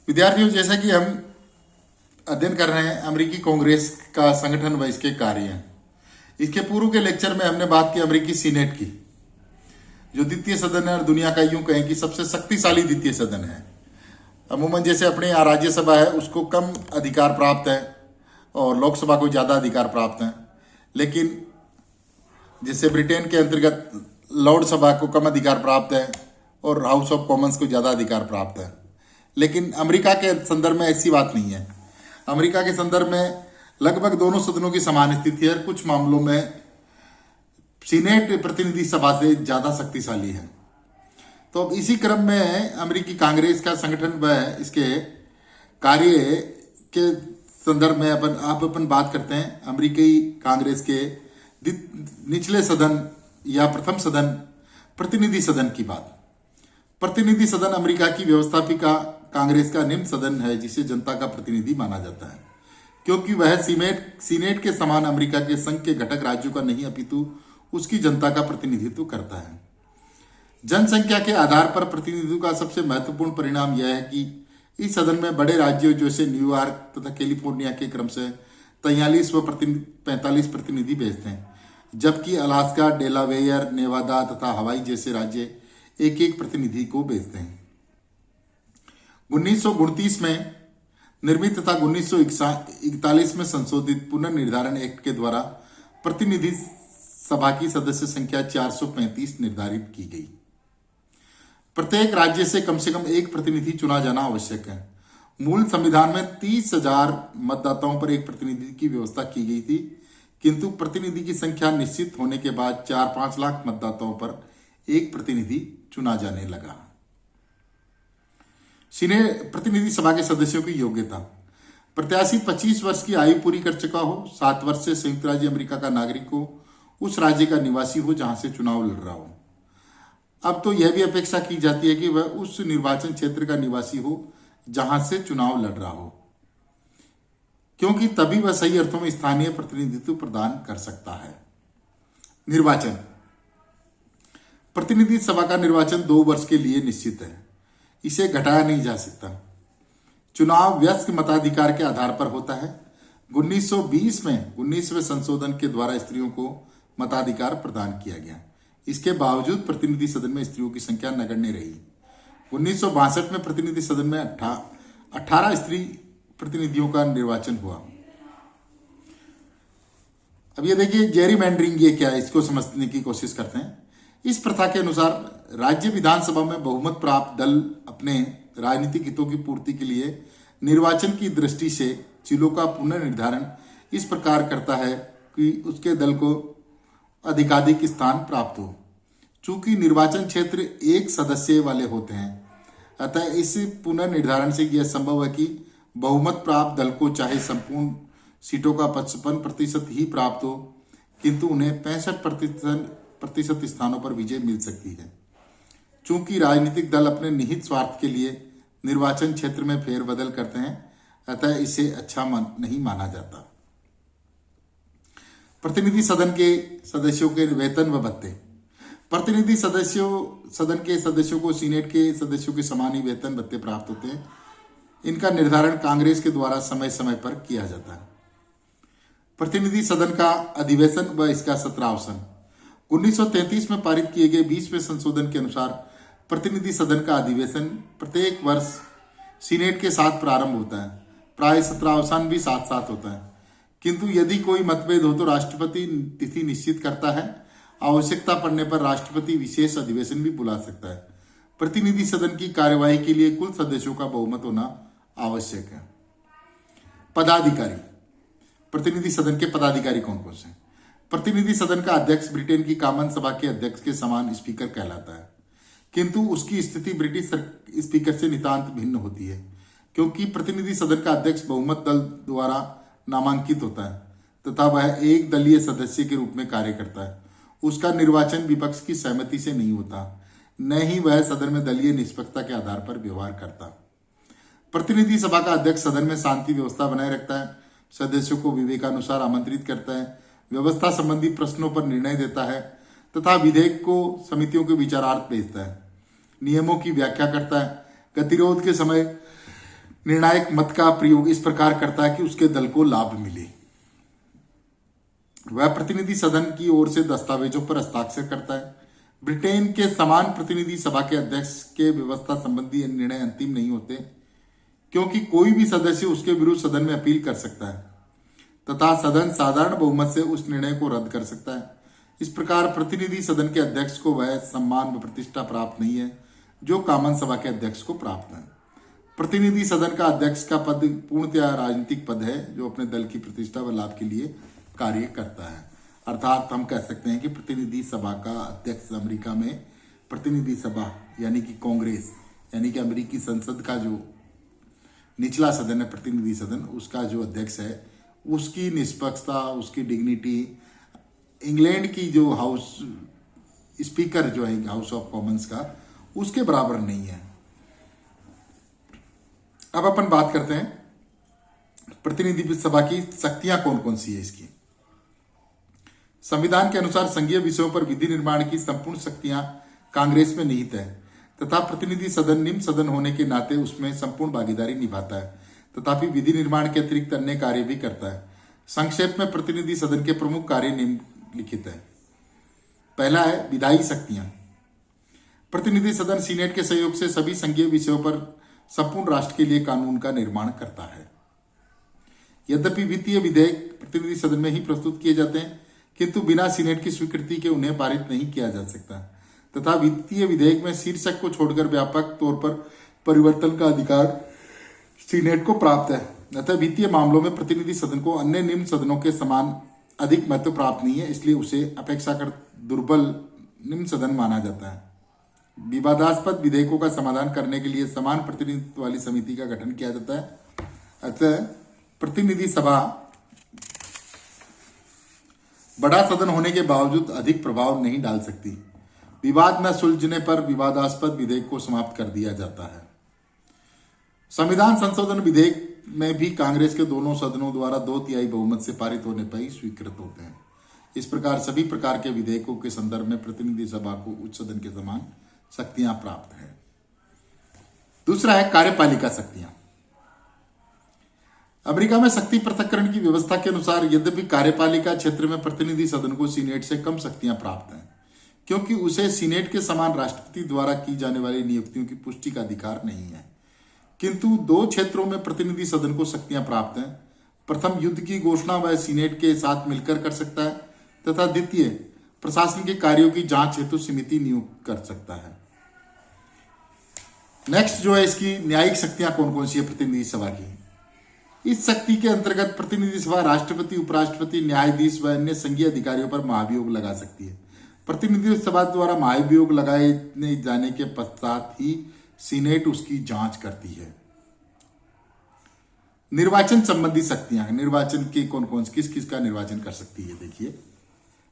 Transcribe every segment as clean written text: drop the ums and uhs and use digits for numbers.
विद्यार्थियों, जैसा कि हम अध्ययन कर रहे हैं अमेरिकी कांग्रेस का संगठन व इसके कार्य। इसके पूर्व के लेक्चर में हमने बात की अमेरिकी सीनेट की, जो द्वितीय सदन है और दुनिया का यूं कहें कि सबसे शक्तिशाली द्वितीय सदन है। अमूमन जैसे अपने यहाँ राज्यसभा है उसको कम अधिकार प्राप्त है और लोकसभा को ज़्यादा अधिकार प्राप्त है, लेकिन जैसे ब्रिटेन के अंतर्गत लॉर्ड सभा को कम अधिकार प्राप्त है और हाउस ऑफ कॉमन्स को ज़्यादा अधिकार प्राप्त है। लेकिन अमेरिका के संदर्भ में ऐसी बात नहीं है। अमेरिका के संदर्भ में लगभग दोनों सदनों की समान स्थिति है। कुछ मामलों में सीनेट प्रतिनिधि सभा से ज़्यादा शक्तिशाली है। तो अब इसी क्रम में अमेरिकी कांग्रेस का संगठन व इसके कार्य के संदर्भ में अपन बात करते हैं अमेरिकी कांग्रेस के निचले सदन या प्रथम सदन, प्रतिनिधि सदन की बात। प्रतिनिधि सदन अमेरिका की व्यवस्थापिका कांग्रेस का निम्न सदन है, जिसे जनता का प्रतिनिधि माना जाता है, क्योंकि वह सीनेट के समान अमेरिका के संघ के घटक राज्यों का नहीं अपितु उसकी जनता का प्रतिनिधित्व करता है। जनसंख्या के आधार पर प्रतिनिधित्व का सबसे महत्वपूर्ण परिणाम यह है कि इस सदन में बड़े राज्यों जैसे न्यूयॉर्क तथा कैलिफोर्निया के क्रम से 43 व 45 प्रतिनिधि भेजते हैं, जबकि अलास्का, डेलावेयर, नेवादा तथा हवाई जैसे राज्य एक एक प्रतिनिधि को भेजते हैं। 1929 में निर्मित तथा 1941 में संशोधित पुनर्निर्धारण एक्ट के द्वारा प्रतिनिधि सभा की सदस्य संख्या 435 निर्धारित की गई। प्रत्येक राज्य से कम एक प्रतिनिधि चुना जाना आवश्यक है। मूल संविधान में 30,000 मतदाताओं पर एक प्रतिनिधि की व्यवस्था की गई थी, किंतु प्रतिनिधि की संख्या निश्चित होने के बाद 4-5 लाख मतदाताओं पर एक प्रतिनिधि चुना जाने लगा। सीनेट प्रतिनिधि सभा के सदस्यों की योग्यता: प्रत्याशी 25 वर्ष की आयु पूरी कर चुका हो, 7 वर्ष से संयुक्त राज्य अमेरिका का नागरिक हो, उस राज्य का निवासी हो जहां से चुनाव लड़ रहा हो। अब तो यह भी अपेक्षा की जाती है कि वह उस निर्वाचन क्षेत्र का निवासी हो जहां से चुनाव लड़ रहा हो, क्योंकि तभी वह सही अर्थों में स्थानीय प्रतिनिधित्व प्रदान कर सकता है। निर्वाचन: प्रतिनिधि सभा का निर्वाचन 2 वर्ष के लिए निश्चित है, इसे घटाया नहीं जा सकता। चुनाव वयस्क मताधिकार के आधार पर होता है। 1920 में 19वें संशोधन के द्वारा स्त्रियों को मताधिकार प्रदान किया गया। इसके बावजूद प्रतिनिधि सदन में स्त्रियों की संख्या नगण्य रही। 1962 में प्रतिनिधि सदन में 18 स्त्री प्रतिनिधियों का निर्वाचन हुआ। अब ये देखिए जेरीमैंडरिंग ये क्या है, इसको समझने की कोशिश करते हैं। इस प्रथा के अनुसार राज्य विधानसभा में बहुमत प्राप्त दल अपने राजनीतिक हितों की पूर्ति के लिए निर्वाचन की दृष्टि से जिलों का पुनर्निर्धारण इस प्रकार करता है कि उसके दल को अधिकाधिक स्थान प्राप्त हो। चूंकि निर्वाचन क्षेत्र एक सदस्य वाले होते हैं, अतः इस पुनर्निर्धारण से यह संभव है कि बहुमत प्राप्त दल को चाहे संपूर्ण सीटों का 55% ही प्राप्त हो, किंतु उन्हें 65% स्थानों पर विजय मिल सकती है। चूंकि राजनीतिक दल अपने निहित स्वार्थ के लिए निर्वाचन क्षेत्र में फेरबदल करते हैं, अतः इसे अच्छा नहीं माना जाता। प्रतिनिधि सदन के सदस्यों के वेतन व भत्ते: प्रतिनिधि सदन के सदस्यों को सीनेट के सदस्यों के समान ही वेतन भत्ते प्राप्त होते हैं। इनका निर्धारण कांग्रेस के द्वारा समय समय पर किया जाता है। प्रतिनिधि सदन का अधिवेशन व इसका सत्रावसान: 1933 में पारित किए गए 20वें संशोधन के अनुसार प्रतिनिधि सदन का अधिवेशन प्रत्येक वर्ष सीनेट के साथ प्रारंभ होता है। प्राय सत्रावसान भी साथ साथ होता है, किंतु यदि कोई मतभेद हो तो राष्ट्रपति तिथि निश्चित करता है। आवश्यकता पड़ने पर राष्ट्रपति विशेष अधिवेशन भी बुला सकता है। प्रतिनिधि सदन की कार्यवाही के लिए कुल सदस्यों का बहुमत होना आवश्यक है। पदाधिकारी: प्रतिनिधि सदन के पदाधिकारी कौन कौन से? प्रतिनिधि सदन का अध्यक्ष ब्रिटेन की कॉमन सभा के अध्यक्ष के समान स्पीकर कहलाता है, किंतु उसकी स्थिति ब्रिटिश स्पीकर से नितांत भिन्न होती है, क्योंकि प्रतिनिधि सदन का अध्यक्ष बहुमत दल द्वारा नामांकित होता है तथा वह एक दलीय सदस्य के रूप में कार्य करता है। उसका निर्वाचन विपक्ष की सहमति से नहीं होता, न ही वह सदन में दलीय निष्पक्षता के आधार पर व्यवहार करता। प्रतिनिधि सभा का अध्यक्ष सदन में शांति व्यवस्था बनाए रखता है, सदस्यों को विवेकानुसार आमंत्रित करता है, व्यवस्था संबंधी प्रश्नों पर निर्णय देता है तथा विधेयक को समितियों के विचारार्थ भेजता है, नियमों की व्याख्या करता है, गतिरोध के समय निर्णायक मत का प्रयोग इस प्रकार करता है कि उसके दल को लाभ मिले। वह प्रतिनिधि सदन की ओर से दस्तावेजों पर हस्ताक्षर करता है। ब्रिटेन के समान प्रतिनिधि सभा के अध्यक्ष के व्यवस्था संबंधी निर्णय अंतिम नहीं होते, क्योंकि कोई भी सदस्य उसके विरुद्ध सदन में अपील कर सकता है तथा सदन साधारण बहुमत से उस निर्णय को रद्द कर सकता है। इस प्रकार प्रतिनिधि सदन के अध्यक्ष को वह सम्मान व प्रतिष्ठा प्राप्त नहीं है जो कॉमन सभा के अध्यक्ष को प्राप्त है। प्रतिनिधि सदन का अध्यक्ष का पद पूर्णतया राजनीतिक पद है जो अपने दल की प्रतिष्ठा व लाभ के लिए कार्य करता है। अर्थात हम कह सकते हैं कि प्रतिनिधि सभा का अध्यक्ष अमेरिका में प्रतिनिधि सभा यानी कि कांग्रेस यानी कि अमेरिकी संसद का जो निचला सदन है प्रतिनिधि सदन, उसका जो अध्यक्ष है उसकी निष्पक्षता, उसकी डिग्निटी इंग्लैंड की जो हाउस स्पीकर जो है हाउस ऑफ कॉमन्स का, उसके बराबर नहीं है। अब अपन बात करते हैं प्रतिनिधि सभा की शक्तियां कौन कौन सी है इसकी। संविधान के अनुसार संघीय विषयों पर विधि निर्माण की संपूर्ण शक्तियां कांग्रेस में निहित है तथा प्रतिनिधि सदन निम्न सदन होने के नाते उसमें संपूर्ण भागीदारी निभाता है, तथापि विधि निर्माण के अतिरिक्त अन्य कार्य भी करता है। संक्षेप में प्रतिनिधि सदन के प्रमुख कार्य निम्नलिखित है। पहला है विधायी शक्तियां। प्रतिनिधि सदन सीनेट के सहयोग से सभी संघीय विषयों पर संपूर्ण राष्ट्र के लिए कानून का निर्माण करता है। यद्यपि वित्तीय विधेयक प्रतिनिधि सदन में ही प्रस्तुत किए जाते हैं, किंतु बिना सीनेट की स्वीकृति के उन्हें पारित नहीं किया जा सकता तथा वित्तीय विधेयक में शीर्षक को छोड़कर व्यापक तौर पर परिवर्तन का अधिकार सीनेट को प्राप्त है। अतः वित्तीय मामलों में प्रतिनिधि सदन को अन्य निम्न सदनों के समान अधिक महत्व प्राप्त नहीं है, इसलिए उसे अपेक्षाकृत दुर्बल निम्न सदन माना जाता है। विवादास्पद विधेयकों का समाधान करने के लिए समान प्रतिनिधित्व वाली समिति का गठन किया जाता है। अतः प्रतिनिधि सभा बड़ा सदन होने के बावजूद अधिक प्रभाव नहीं डाल सकती। विवाद न सुलझने पर विवादास्पद विधेयक को समाप्त कर दिया जाता है। संविधान संशोधन विधेयक में भी कांग्रेस के दोनों सदनों द्वारा 2/3 बहुमत से पारित होने पर ही स्वीकृत होते हैं। इस प्रकार सभी प्रकार के विधेयकों के संदर्भ में प्रतिनिधि सभा को उच्च सदन के समान शक्तियां प्राप्त है। दूसरा है कार्यपालिका शक्तियां। अमेरिका में शक्ति पृथक्करण की व्यवस्था के अनुसार यद्यपि कार्यपालिका क्षेत्र में प्रतिनिधि सदन को सीनेट से कम शक्तियां प्राप्त हैं, क्योंकि उसे सीनेट के समान राष्ट्रपति द्वारा की जाने वाली नियुक्तियों की पुष्टि का अधिकार नहीं है, किंतु 2 क्षेत्रों में प्रतिनिधि सदन को शक्तियां प्राप्त हैं। प्रथम, युद्ध की घोषणा वह सीनेट के साथ मिलकर कर सकता है तथा द्वितीय, प्रशासन के कार्यों की जांच हेतु समिति नियुक्त कर सकता है। नेक्स्ट जो है इसकी न्यायिक शक्तियां कौन कौन सी है प्रतिनिधि सभा की। इस शक्ति के अंतर्गत प्रतिनिधि सभा राष्ट्रपति, उपराष्ट्रपति, न्यायाधीश व अन्य संघीय अधिकारियों पर महाभियोग लगा सकती है। प्रतिनिधि सभा द्वारा महाभियोग लगाए जाने के पश्चात ही सीनेट उसकी जांच करती है। निर्वाचन संबंधी शक्तियां, निर्वाचन के कौन कौन किस किस का निर्वाचन कर सकती है। देखिए,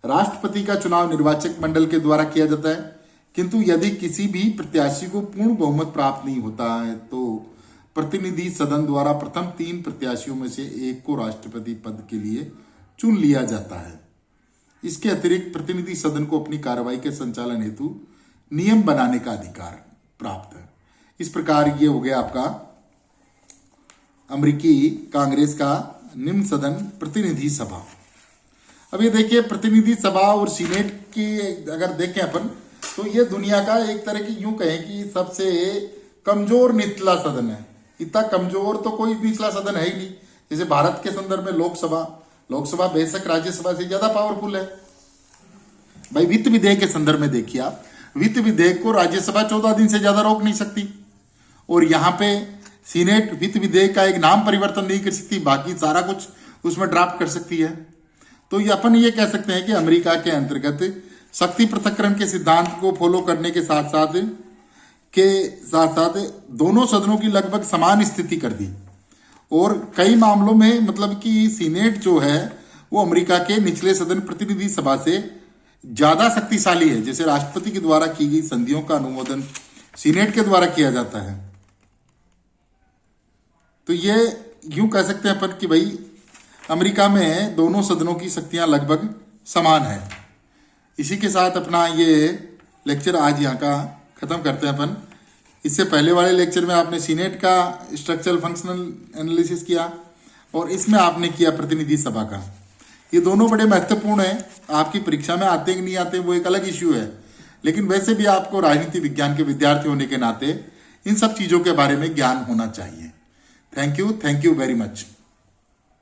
राष्ट्रपति का चुनाव निर्वाचक मंडल के द्वारा किया जाता है, किंतु यदि किसी भी प्रत्याशी को पूर्ण बहुमत प्राप्त नहीं होता है तो प्रतिनिधि सदन द्वारा प्रथम 3 प्रत्याशियों में से एक को राष्ट्रपति पद के लिए चुन लिया जाता है। इसके अतिरिक्त प्रतिनिधि सदन को अपनी कार्रवाई के संचालन हेतु नियम बनाने का अधिकार प्राप्त है। इस प्रकार ये हो गया आपका अमेरिकी कांग्रेस का निम्न सदन प्रतिनिधि सभा। अब ये देखिए, प्रतिनिधि सभा और सीनेट की अगर देखें अपन तो ये दुनिया का एक तरह की यूं कहें कि सबसे कमजोर निचला सदन है। इतना कमजोर तो कोई निचला सदन है ही नहीं। जैसे भारत के संदर्भ में लोकसभा बेशक राज्यसभा से ज्यादा पावरफुल है। भाई वित्त विधेयक के संदर्भ में देखिए आप, वित्त विधेयक को राज्यसभा 14 दिन से ज्यादा रोक नहीं सकती, और यहाँ पे सीनेट वित्त विधेयक का एक नाम परिवर्तन नहीं कर सकती, बाकी सारा कुछ उसमें ड्राफ्ट कर सकती है। तो ये अपन ये कह सकते हैं कि अमेरिका के अंतर्गत शक्ति पृथक्करण के सिद्धांत को फॉलो करने के साथ साथ दोनों सदनों की लगभग समान स्थिति कर दी, और कई मामलों में मतलब कि सीनेट जो है वो अमेरिका के निचले सदन प्रतिनिधि सभा से ज्यादा शक्तिशाली है। जैसे राष्ट्रपति के द्वारा की गई संधियों का अनुमोदन सीनेट के द्वारा किया जाता है। तो ये यूं कह सकते हैं अपन कि भाई अमेरिका में दोनों सदनों की शक्तियां लगभग समान है। इसी के साथ अपना ये लेक्चर आज यहाँ का खत्म करते हैं अपन। इससे पहले वाले लेक्चर में आपने सीनेट का स्ट्रक्चरल फंक्शनल एनालिसिस किया और इसमें आपने किया प्रतिनिधि सभा का। ये दोनों बड़े महत्वपूर्ण हैं। आपकी परीक्षा में आते कि नहीं आते वो एक अलग इश्यू है, लेकिन वैसे भी आपको राजनीति विज्ञान के विद्यार्थी होने के नाते इन सब चीज़ों के बारे में ज्ञान होना चाहिए। Thank you very much.